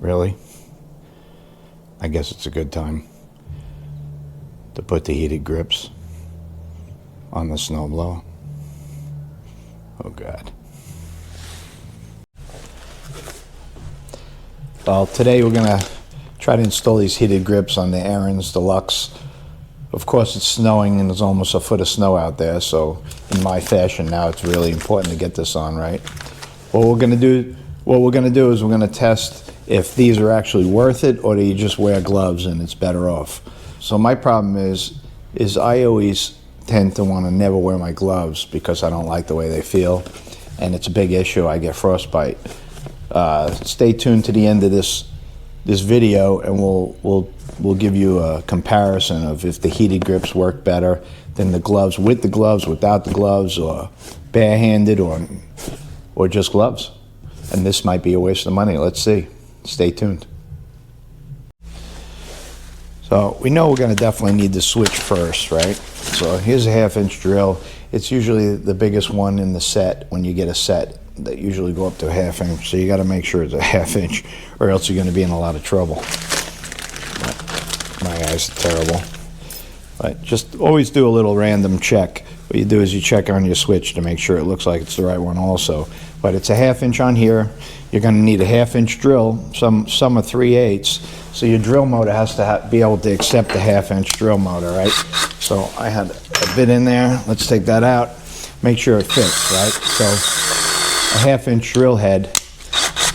Really? I guess it's a good time to put the heated grips on the snowblower. Oh God. Well, today we're gonna try to install these heated grips on the Ariens Deluxe. Of course, it's snowing and there's almost a foot of snow out there, so in my fashion now, it's really important to get this on right. What we're gonna do is we're gonna test if these are actually worth it, or do you just wear gloves and it's better off. So my problem is I always tend to want to never wear my gloves because I don't like the way they feel, and it's a big issue. I get frostbite. Stay tuned to the end of this video, and we'll give you a comparison of if the heated grips work better than the gloves, with the gloves, without the gloves, or barehanded, or just gloves. And this might be a waste of money. Let's see. Stay tuned. So we know we're going to definitely need the switch first, right? So here's a 1/2-inch drill. It's usually the biggest one in the set. When you get a set, they usually go up to a 1/2 inch. So you got to make sure it's a 1/2 inch, or else you're going to be in a lot of trouble. My eyes are terrible. But just always do a little random check. What you do is you check on your switch to make sure it looks like it's the right one also. But it's a 1/2 inch on here. You're going to need a 1/2 inch drill. Some are 3/8. So your drill motor has to be able to accept the 1/2 inch drill motor, right? So I had a bit in there. Let's take that out. Make sure it fits, right? So a 1/2 inch drill head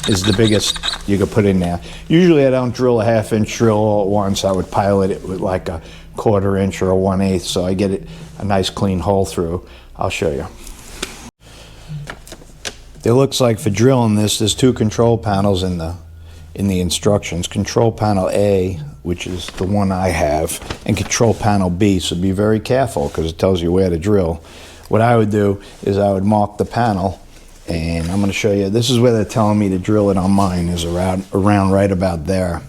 is the biggest you could put in there. Usually I don't drill a 1/2 inch drill all at once. I would pilot it with like a 1/4 inch or a 1/8, so I get it a nice clean hole through. I'll show you. It looks like for drilling this, there's 2 control panels in the instructions. Control panel A, which is the one I have, and control panel B. So be very careful because it tells you where to drill. What I would do is I would mark the panel, and I'm going to show you. This is where they're telling me to drill it on mine, is around right about there.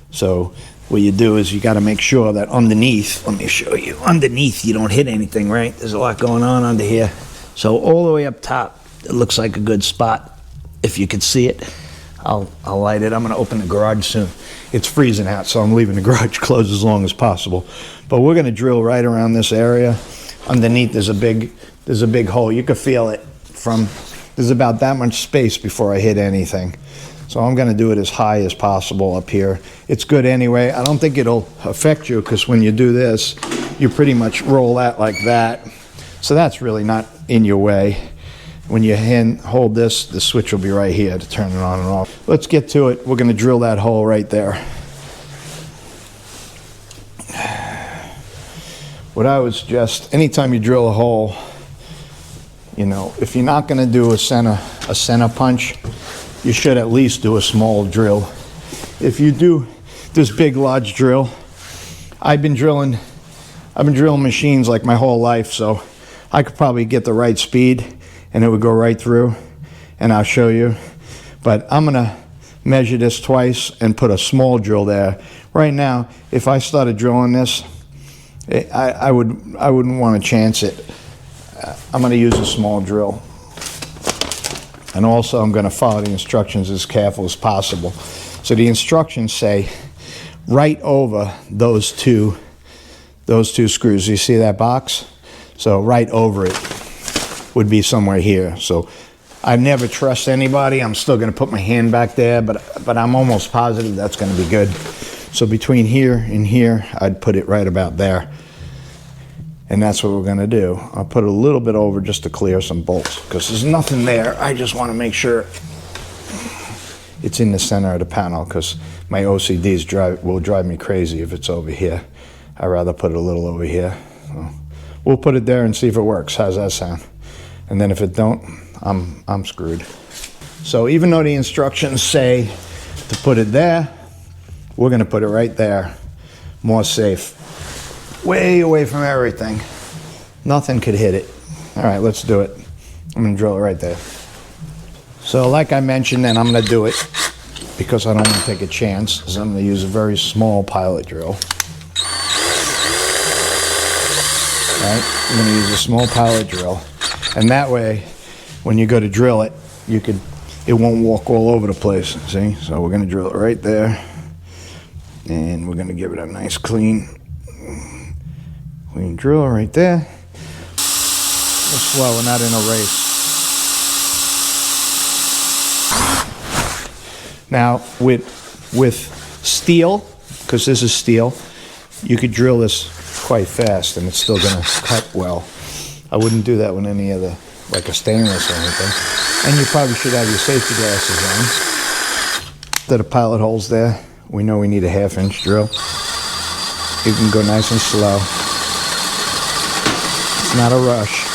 So what you do is you got to make sure that underneath, let me show you, underneath you don't hit anything, right? There's a lot going on under here. So all the way up top, it looks like a good spot. If you can see it, I'll light it. I'm going to open the garage soon. It's freezing out, so I'm leaving the garage closed as long as possible. But we're going to drill right around this area. Underneath there's a big hole. You can feel it there's about that much space before I hit anything. So I'm going to do it as high as possible up here. It's good anyway. I don't think it'll affect you because when you do this, you pretty much roll that like that. So that's really not in your way. When you hold this, the switch will be right here to turn it on and off. Let's get to it. We're going to drill that hole right there. What I would suggest, anytime you drill a hole, you know, if you're not going to do a center punch, you should at least do a small drill. If you do this big, large drill, I've been drilling machines like my whole life, so I could probably get the right speed and it would go right through, and I'll show you. But I'm gonna measure this twice and put a small drill there. Right now, if I started drilling this, I wouldn't want to chance it. I'm gonna use a small drill. And also I'm gonna follow the instructions as careful as possible. So the instructions say right over those two screws. You see that box? So right over it would be somewhere here. So I never trust anybody. I'm still going to put my hand back there, but I'm almost positive that's going to be good. So between here and here, I'd put it right about there. And that's what we're going to do. I'll put a little bit over just to clear some bolts because there's nothing there. I just want to make sure it's in the center of the panel because my OCDs will drive me crazy if it's over here. I'd rather put it a little over here. So we'll put it there and see if it works. How's that sound? And then if it don't, I'm screwed. So even though the instructions say to put it there, we're going to put it right there. More safe. Way away from everything. Nothing could hit it. All right, let's do it. I'm going to drill it right there. So like I mentioned, and I'm going to do it because I don't want to take a chance, is I'm going to use a very small pilot drill. Right? I'm going to use a small pilot drill. And that way, when you go to drill it, it won't walk all over the place, see? So we're gonna drill it right there, and we're gonna give it a nice clean drill right there. Go slow, we're not in a race. Now with steel, because this is steel, you could drill this quite fast and it's still gonna cut well. I wouldn't do that with any other, like a stainless or anything. And you probably should have your safety glasses on. To the pilot holes there, we know we need a 1/2 inch drill. You can go nice and slow. It's not a rush.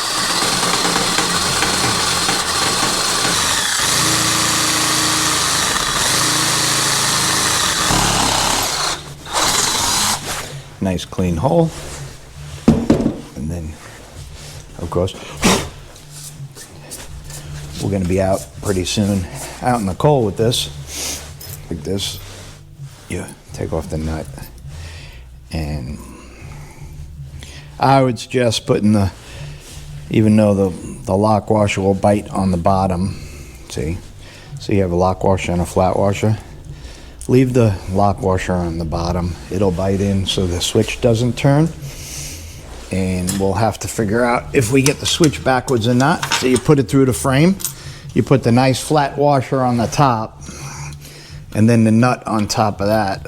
Nice clean hole. And then, of course, we're going to be out pretty soon, out in the cold with this. Like this. You take off the nut. And I would suggest putting the, even though the lock washer will bite on the bottom, see? So you have a lock washer and a flat washer. Leave the lock washer on the bottom. It'll bite in so the switch doesn't turn. And we'll have to figure out if we get the switch backwards or not. So you put it through the frame. You put the nice flat washer on the top. And then the nut on top of that.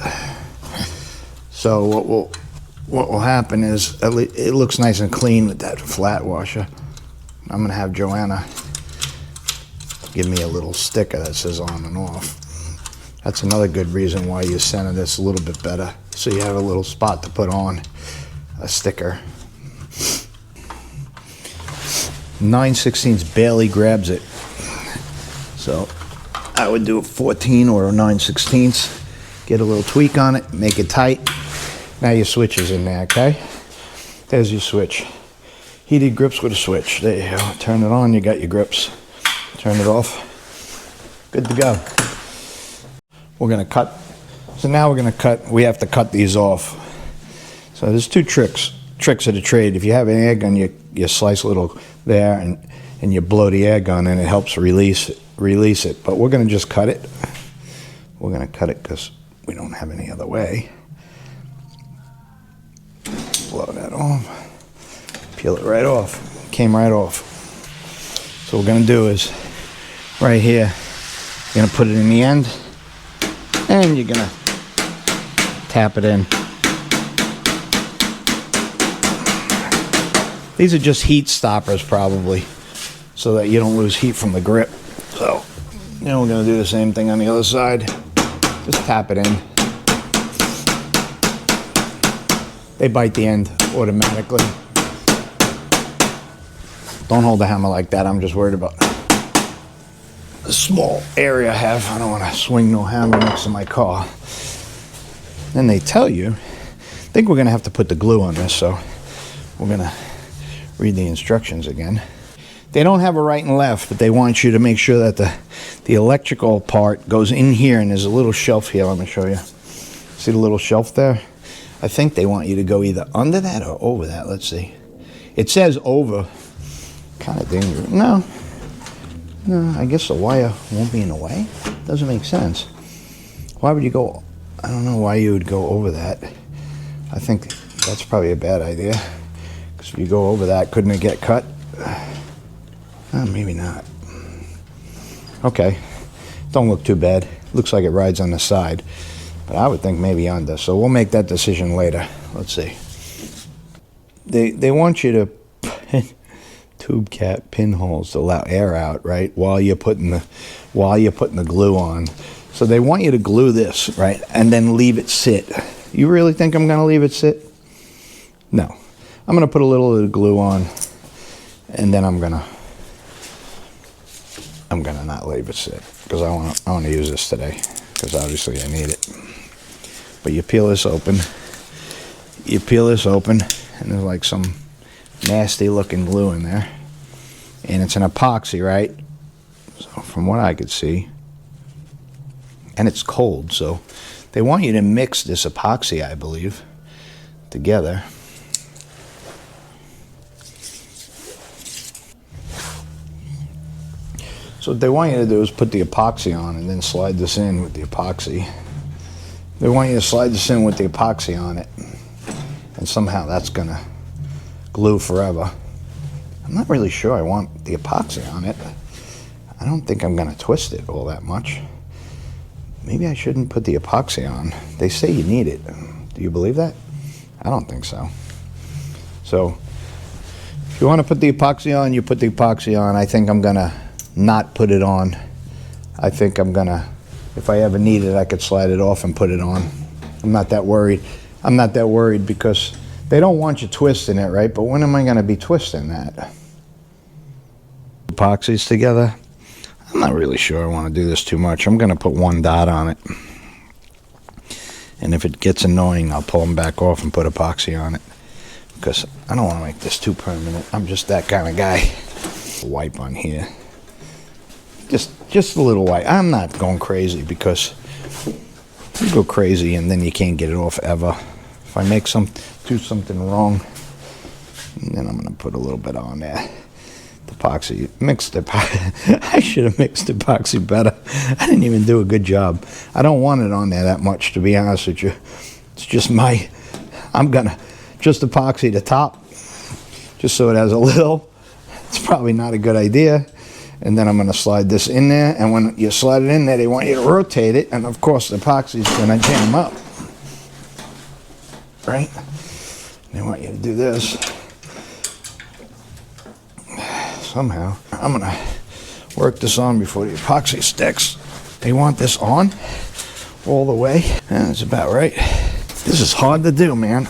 So what will happen is, at least it looks nice and clean with that flat washer. I'm gonna have Joanna give me a little sticker that says on and off. That's another good reason why you center this a little bit better. So you have a little spot to put on a sticker. 9/16 barely grabs it. So I would do a 14 or a 9/16. Get a little tweak on it, make it tight. Now your switch is in there, okay? There's your switch. Heated grips with a switch. There you go. Turn it on, you got your grips. Turn it off. Good to go. We're gonna cut. So now we're gonna cut. We have to cut these off. So there's two tricks of the trade. If you have an air gun, you slice a little there and you blow the air gun and it helps release it. But we're gonna just cut it. We're gonna cut it because we don't have any other way. Blow that off. Peel it right off. Came right off. So what we're gonna do is right here, you're gonna put it in the end and you're gonna tap it in. These are just heat stoppers probably, so that you don't lose heat from the grip. So, now we're gonna do the same thing on the other side. Just tap it in. They bite the end automatically. Don't hold the hammer like that. I'm just worried about the small area I have. I don't want to swing no hammer next to my car. Then they tell you, I think we're going to have to put the glue on this, so we're going to read the instructions again. They don't have a right and left, but they want you to make sure that the electrical part goes in here, and there's a little shelf here. Let me show you. See the little shelf there? I think they want you to go either under that or over that. Let's see. It says over. Kind of dangerous. No, I guess the wire won't be in the way. Doesn't make sense. Why would you go? I don't know why you would go over that. I think that's probably a bad idea. Because if you go over that, couldn't it get cut? Maybe not. Okay. Don't look too bad. Looks like it rides on the side. But I would think maybe under. So we'll make that decision later. Let's see. They want you to tube cap pinholes to allow air out, right? While you're putting the glue on. So they want you to glue this, right? And then leave it sit. You really think I'm going to leave it sit? No. I'm going to put a little of the glue on, and then I'm gonna not leave it sit because I want to use this today because obviously I need it. But you peel this open. And there's like some nasty looking glue in there, and it's an epoxy, right? So from what I could see, and it's cold, so they want you to mix this epoxy, I believe, together. So what they want you to do is put the epoxy on and then slide this in with the epoxy. They want you to slide this in with the epoxy on it, and somehow that's gonna glue forever. I'm not really sure I want the epoxy on it. I don't think I'm gonna twist it all that much. Maybe I shouldn't put the epoxy on. They say you need it. Do you believe that? I don't think so. So if you want to put the epoxy on, you put the epoxy on. I think I'm gonna not put it on. I think I'm gonna, if I ever need it, I could slide it off and put it on. I'm not that worried. I'm not that worried because they don't want you twisting it, right? But when am I gonna be twisting that? Epoxies together. I'm not really sure I want to do this too much. I'm gonna put one dot on it. And if it gets annoying, I'll pull them back off and put epoxy on it. Because I don't want to make this too permanent. I'm just that kind of guy. Wipe on here. Just a little wipe. I'm not going crazy because you go crazy and then you can't get it off ever. If I do something wrong, then I'm going to put a little bit on there. The epoxy, I should have mixed epoxy better. I didn't even do a good job. I don't want it on there that much, to be honest with you. It's just I'm gonna just epoxy the top, just so it has a little. It's probably not a good idea. And then I'm gonna slide this in there, and when you slide it in there, they want you to rotate it, and of course the epoxy is gonna jam up, right? They want you to do this. Somehow, I'm gonna work this on before the epoxy sticks. They want this on all the way. That's about right. This is hard to do, man.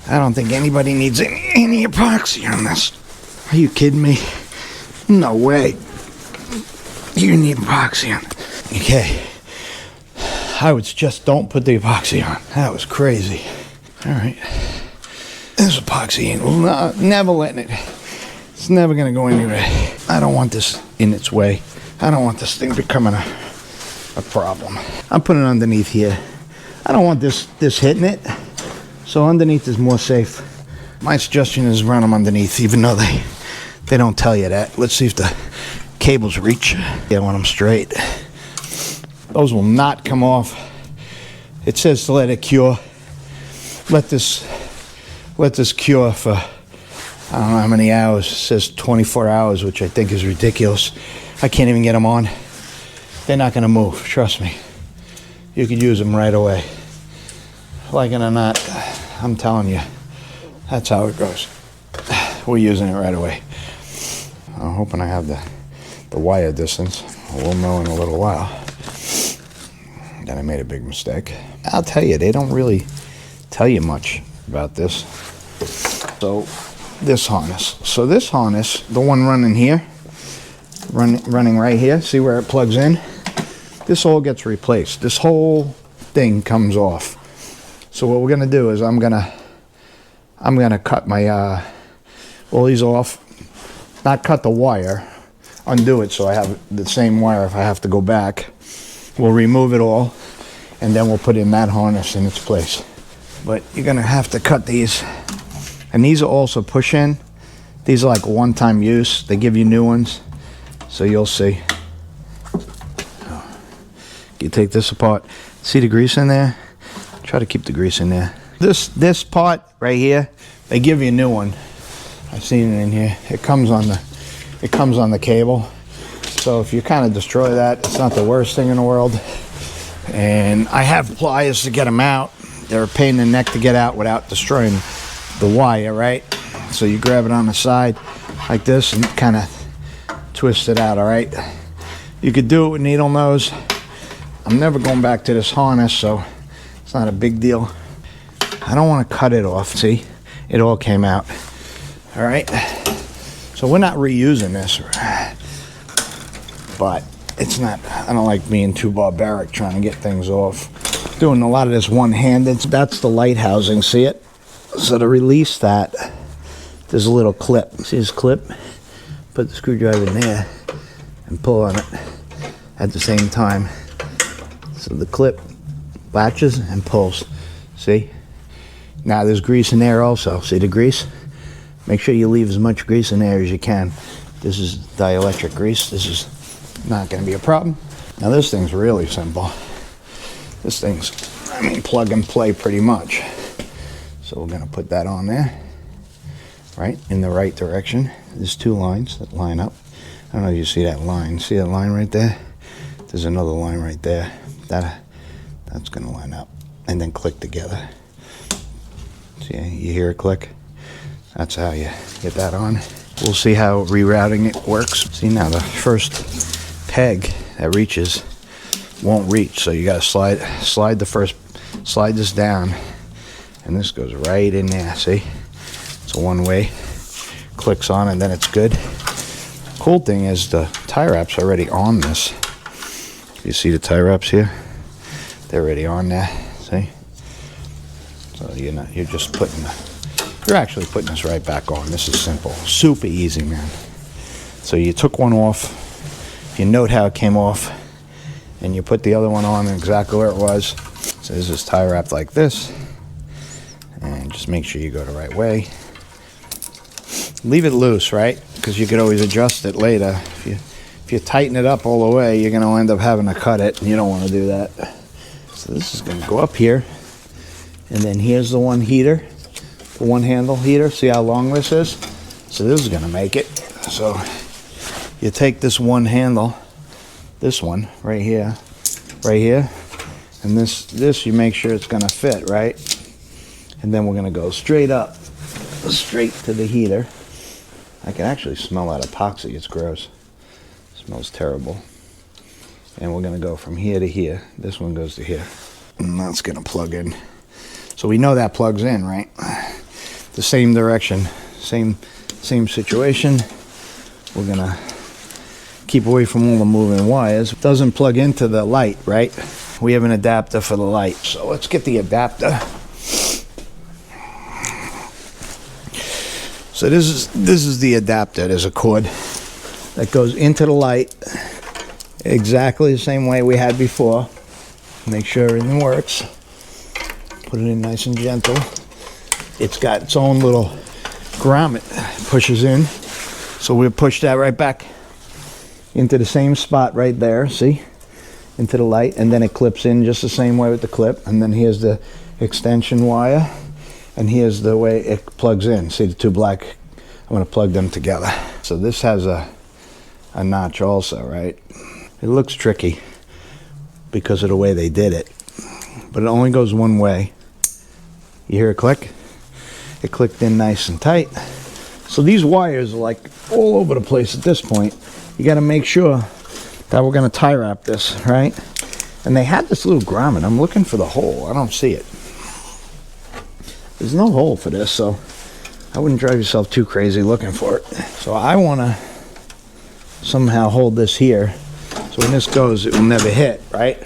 I don't think anybody needs any epoxy on this. Are you kidding me? No way. You need epoxy on it. Okay. I would just don't put the epoxy on. That was crazy. All right. This epoxy ain't never letting it. It's never gonna go anywhere. I don't want this in its way. I don't want this thing becoming a problem. I'm putting it underneath here. I don't want this hitting it. So underneath is more safe. My suggestion is run them underneath, even though they don't tell you that. Let's see if the cables reach. Yeah, I want them straight. Those will not come off. It says to let it cure. Let this cure for I don't know how many hours. It says 24 hours, which I think is ridiculous. I can't even get them on. They're not going to move, trust me. You could use them right away. Like it or not, I'm telling you, that's how it goes. We're using it right away. I'm hoping I have the wire distance. We'll know in a little while that I made a big mistake. I'll tell you, they don't really tell you much about this. So this harness. So this harness, the one running here, running right here, see where it plugs in? This all gets replaced. This whole thing comes off. So what we're gonna do is I'm gonna cut my all these off, not cut the wire, undo it so I have the same wire if I have to go back. We'll remove it all, and then we'll put in that harness in its place. But you're gonna have to cut these. And these are also push-in. These are like one-time use. They give you new ones, so you'll see. You take this apart. See the grease in there? Try to keep the grease in there. This part right here, they give you a new one. I've seen it in here. It comes on the cable. So if you kind of destroy that, it's not the worst thing in the world. And I have pliers to get them out. They're a pain in the neck to get out without destroying the wire, right? So you grab it on the side like this and kind of twist it out, all right? You could do it with needle nose. I'm never going back to this harness, so it's not a big deal. I don't want to cut it off, see? It all came out, all right? So we're not reusing this, but it's not, I don't like being too barbaric trying to get things off. Doing a lot of this one-handed. That's the light housing, see it? So to release that, there's a little clip. See this clip? Put the screwdriver in there and pull on it at the same time. So the clip latches and pulls. See? Now there's grease in there also. See the grease? Make sure you leave as much grease in there as you can. This is dielectric grease. This is not going to be a problem. Now this thing's really simple. This thing's, I mean, plug and play pretty much. So we're going to put that on there, right, in the right direction. There's 2 lines that line up. I don't know if you see that line. See that line right there? There's another line right there. That's going to line up and then click together. See, you hear it click? That's how you get that on. We'll see how rerouting it works. See, now the first peg that reaches won't reach, so you got to slide this down, and this goes right in there. See, it's a one-way, clicks on, and then it's good. Cool thing is the tie wrap's already on this. You see the tie wraps here? They're already on there. See? So you're just you're actually putting this right back on. This is simple, super easy, man. So you took one off, you note how it came off, and you put the other one on exactly where it was. So this is tie wrapped like this, and just make sure you go the right way. Leave it loose, right? Because you could always adjust it later. If you tighten it up all the way, you're going to end up having to cut it, and you don't want to do that. So this is going to go up here, and then here's the one heater, the one handle heater. See how long this is? So this is going to make it. So you take this one handle, this one right here, and this you make sure it's going to fit, right? And then we're going to go straight up, straight to the heater. I can actually smell that epoxy. It's gross. It smells terrible. And we're going to go from here to here. This one goes to here. And that's going to plug in. So we know that plugs in, right? The same direction, same situation. We're going to keep away from all the moving wires. It doesn't plug into the light, right? We have an adapter for the light. So let's get the adapter. So this is the adapter. There's a cord that goes into the light exactly the same way we had before. Make sure everything works. Put it in nice and gentle. It's got its own little grommet pushes in. So we'll push that right back into the same spot right there, see? Into the light, and then it clips in just the same way with the clip. And then here's the extension wire. And here's the way it plugs in. See the two black? I'm going to plug them together. So this has a notch also, right? It looks tricky because of the way they did it. But it only goes one way. You hear it click? It clicked in nice and tight. So these wires are like all over the place at this point. You got to make sure that we're going to tie wrap this, right? And they had this little grommet. I'm looking for the hole. I don't see it. There's no hole for this, so I wouldn't drive yourself too crazy looking for it. So I want to somehow hold this here, so when this goes, it will never hit, right?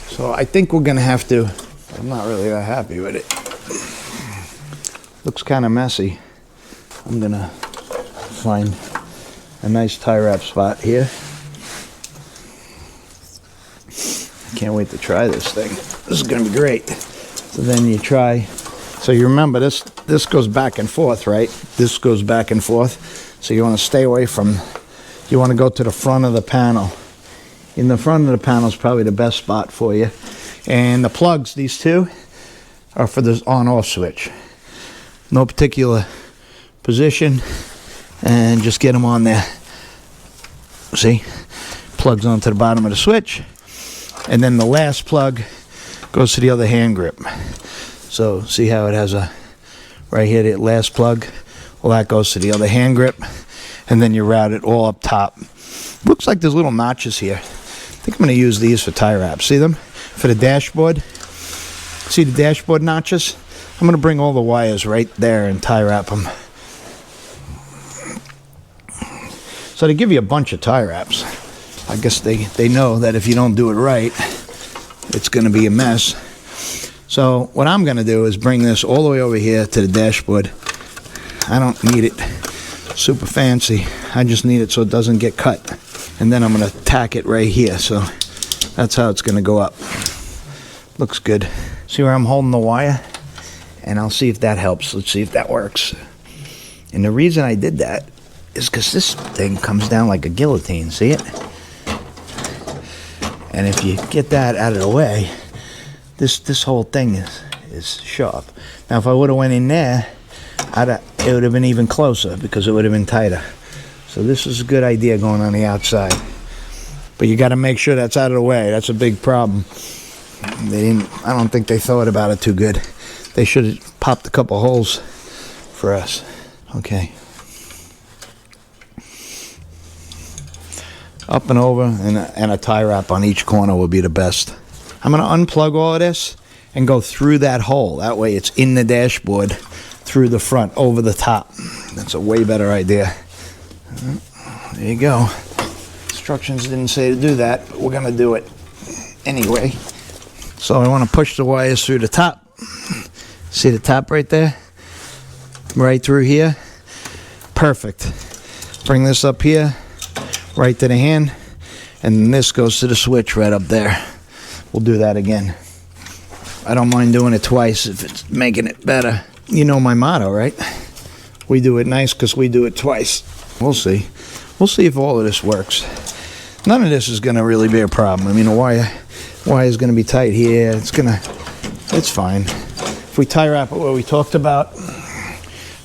So I think we're going to have to, I'm not really that happy with it. Looks kind of messy. I'm going to find a nice tie wrap spot here. I can't wait to try this thing. This is going to be great. So then you try. So you remember this goes back and forth, right? This goes back and forth. So you want to stay away from, you want to go to the front of the panel. In the front of the panel is probably the best spot for you. And the plugs, these two, are for the on-off switch. No particular position. And just get them on there. See? Plugs onto the bottom of the switch. And then the last plug goes to the other hand grip. So see how it has right here, the last plug? Well, that goes to the other hand grip. And then you route it all up top. Looks like there's little notches here. I think I'm going to use these for tie wraps. See them? For the dashboard. See the dashboard notches? I'm going to bring all the wires right there and tie wrap them. So they give you a bunch of tie wraps. I guess they know that if you don't do it right, it's going to be a mess. So what I'm going to do is bring this all the way over here to the dashboard. I don't need it super fancy. I just need it so it doesn't get cut. And then I'm going to tack it right here. So that's how it's going to go up. Looks good. See where I'm holding the wire? And I'll see if that helps. Let's see if that works. And the reason I did that is because this thing comes down like a guillotine, see it? And if you get that out of the way, this whole thing is sharp. Now if I would have went in there, it would have been even closer because it would have been tighter. So this is a good idea going on the outside. But you got to make sure that's out of the way. That's a big problem. I don't think they thought about it too good. They should have popped a couple holes for us. Okay. Up and over, and a tie wrap on each corner would be the best. I'm going to unplug all of this and go through that hole. That way it's in the dashboard through the front, over the top. That's a way better idea. There you go. Instructions didn't say to do that, but we're going to do it anyway. So I want to push the wires through the top. See the top right there? Right through here. Perfect. Bring this up here, right to the hand, and then this goes to the switch right up there. We'll do that again. I don't mind doing it twice if it's making it better. You know my motto, right? We do it nice because we do it twice. We'll see. We'll see if all of this works. None of this is going to really be a problem. I mean, the wire is going to be tight here. It's fine. If we tie wrap it where we talked about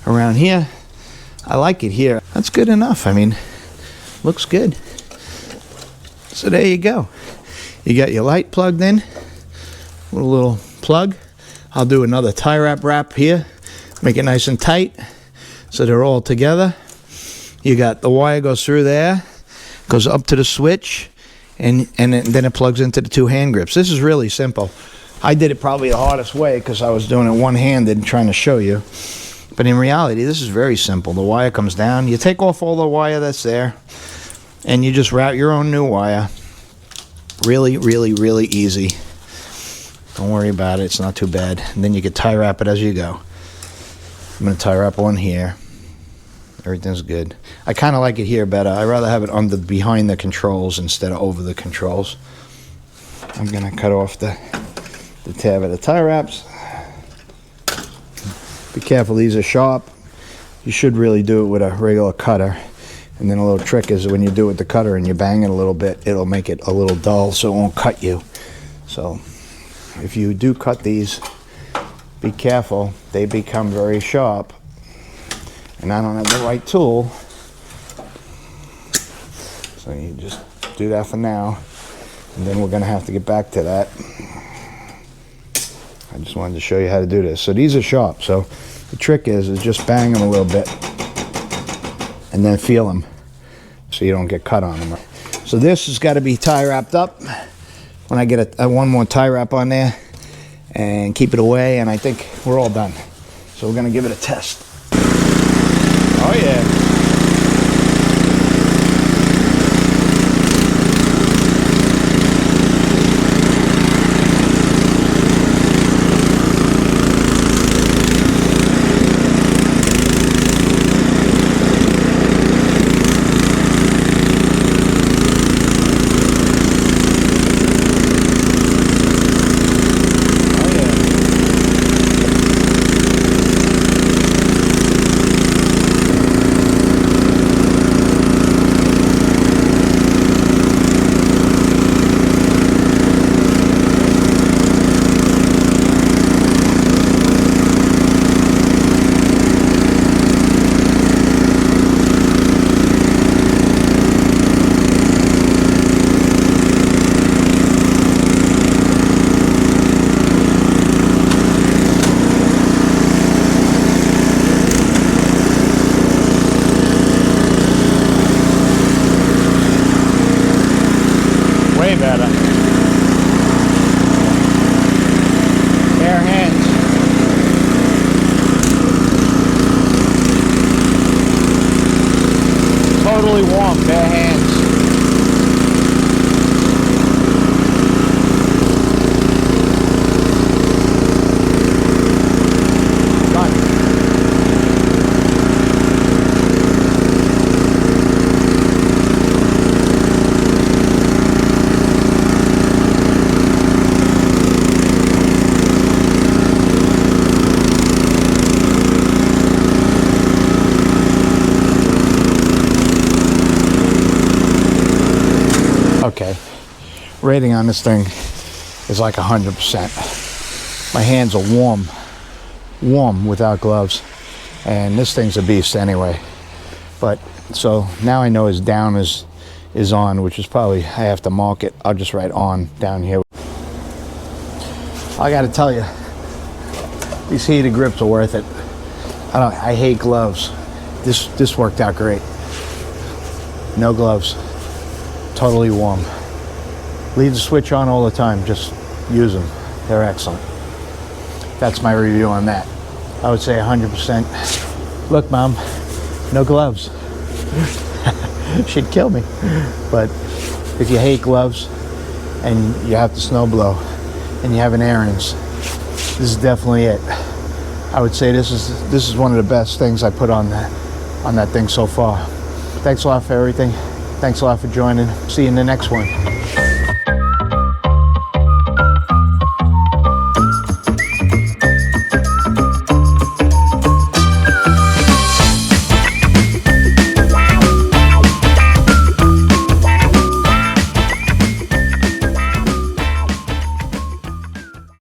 around here, I like it here. That's good enough. I mean, looks good. So there you go. You got your light plugged in with a little plug. I'll do another tie wrap here. Make it nice and tight so they're all together. You got the wire goes through there, goes up to the switch, and then it plugs into the two hand grips. This is really simple. I did it probably the hardest way because I was doing it one-handed and trying to show you. But in reality, this is very simple. The wire comes down. You take off all the wire that's there, and you just route your own new wire. Really, really, really easy. Don't worry about it. It's not too bad. And then you can tie wrap it as you go. I'm going to tie wrap one here. Everything's good. I kind of like it here better. I'd rather have it behind the controls instead of over the controls. I'm going to cut off the tab of the tie wraps. Be careful, these are sharp. You should really do it with a regular cutter. And then a little trick is when you do it with the cutter and you bang it a little bit, it'll make it a little dull so it won't cut you. So if you do cut these, be careful. They become very sharp. And I don't have the right tool. So you just do that for now. And then we're going to have to get back to that. I just wanted to show you how to do this. So these are sharp. So the trick is just bang them a little bit. And then feel them so you don't get cut on them. So this has got to be tie wrapped up. When I get one more tie wrap on there and keep it away, and I think we're all done. So we're going to give it a test. Oh yeah. okay. Rating on this thing is like 100%. My hands are warm without gloves, and this thing's a beast anyway. But so now I know his down is on, which is probably, I have to mark it. I'll just write on down here. I gotta tell you, these heated grips are worth it. I hate gloves. This worked out great. No gloves, totally warm. Leave the switch on all the time, just use them. They're excellent. That's my review on that. I would say 100%. Look, Mom, no gloves. She'd kill me. But if you hate gloves and you have to snow blow and you have an Ariens, this is definitely it. I would say this is one of the best things I put on that thing so far. Thanks a lot for everything. Thanks a lot for joining. See you in the next one.